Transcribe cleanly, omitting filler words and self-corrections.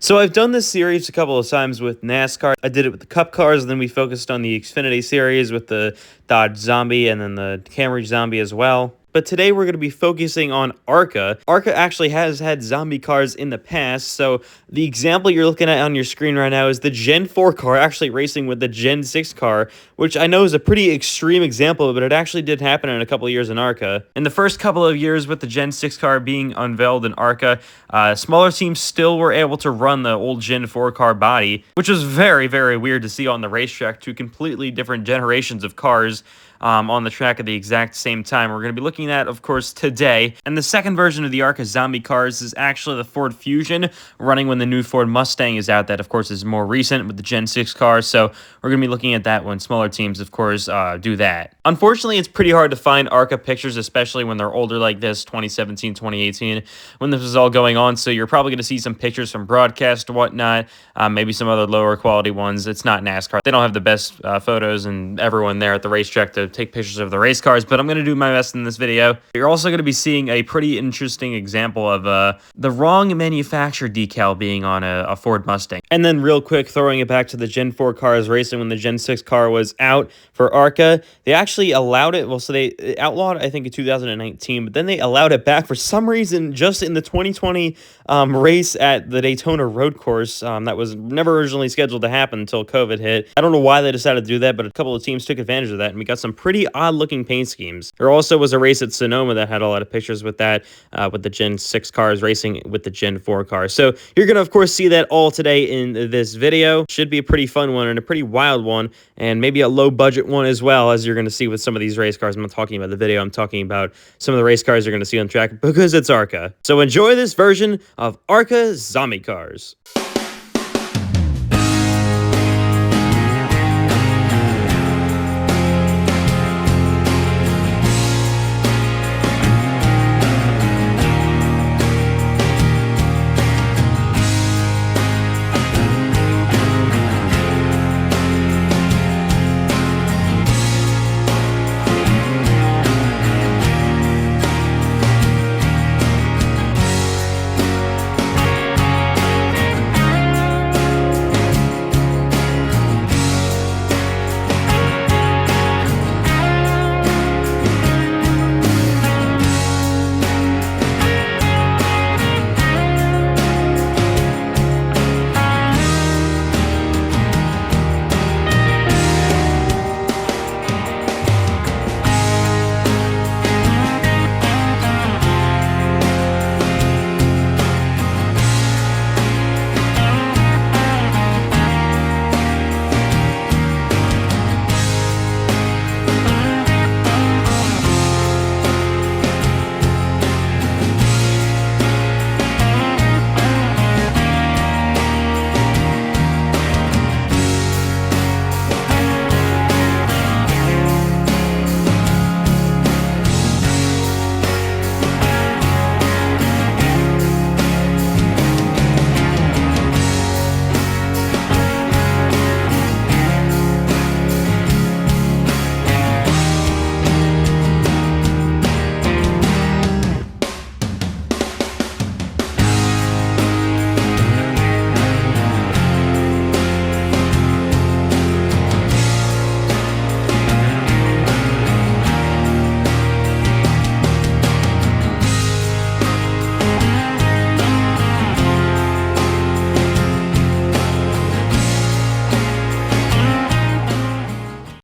So I've done this series a couple of times with NASCAR. I did it with the Cup cars, and then we focused on the Xfinity series with the Dodge Zombie and then the Camry Zombie as well. But today we're going to be focusing on ARCA. ARCA actually has had zombie cars in the past, so the example you're looking at on your screen right now is the Gen 4 car actually racing with the Gen 6 car, which I know is a pretty extreme example, but it actually did happen in a couple of years in ARCA. In the first couple of years with the Gen 6 car being unveiled in ARCA, smaller teams still were able to run the old Gen 4 car body, which was very, very weird to see on the racetrack, two completely different generations of cars on the track at the exact same time. We're going to be looking at, of course, today. And the second version of the ARCA zombie cars is actually the Ford Fusion, running when the new Ford Mustang is out. That, of course, is more recent with the Gen 6 cars. So we're going to be looking at that when smaller teams, of course, do that. Unfortunately, it's pretty hard to find ARCA pictures, especially when they're older like this, 2017, 2018, when this was all going on. So you're probably going to see some pictures from broadcast or whatnot, maybe some other lower quality ones. It's not NASCAR. They don't have the best photos and everyone there at the racetrack to take pictures of the race cars, but I'm going to do my best in this video. You're also going to be seeing a pretty interesting example of the wrong manufacturer decal being on a Ford Mustang. And then real quick, throwing it back to the Gen 4 cars racing when the Gen 6 car was out for ARCA, they actually allowed it. Well, so they outlawed it, I think, in 2019, but then they allowed it back for some reason just in the 2020 race at the Daytona road course that was never originally scheduled to happen until COVID hit. I don't know why they decided to do that, but a couple of teams took advantage of that, and we got some pretty odd-looking paint schemes. There also was a race at Sonoma that had a lot of pictures with that, with the Gen 6 cars racing with the Gen 4 cars. So you're going to, of course, see that all today in this video. Should be a pretty fun one and a pretty wild one, and maybe a low-budget one as well, as you're going to see with some of these race cars. I'm not talking about the video. I'm talking about some of the race cars you're going to see on track because it's ARCA. So enjoy this version of ARCA zombie cars.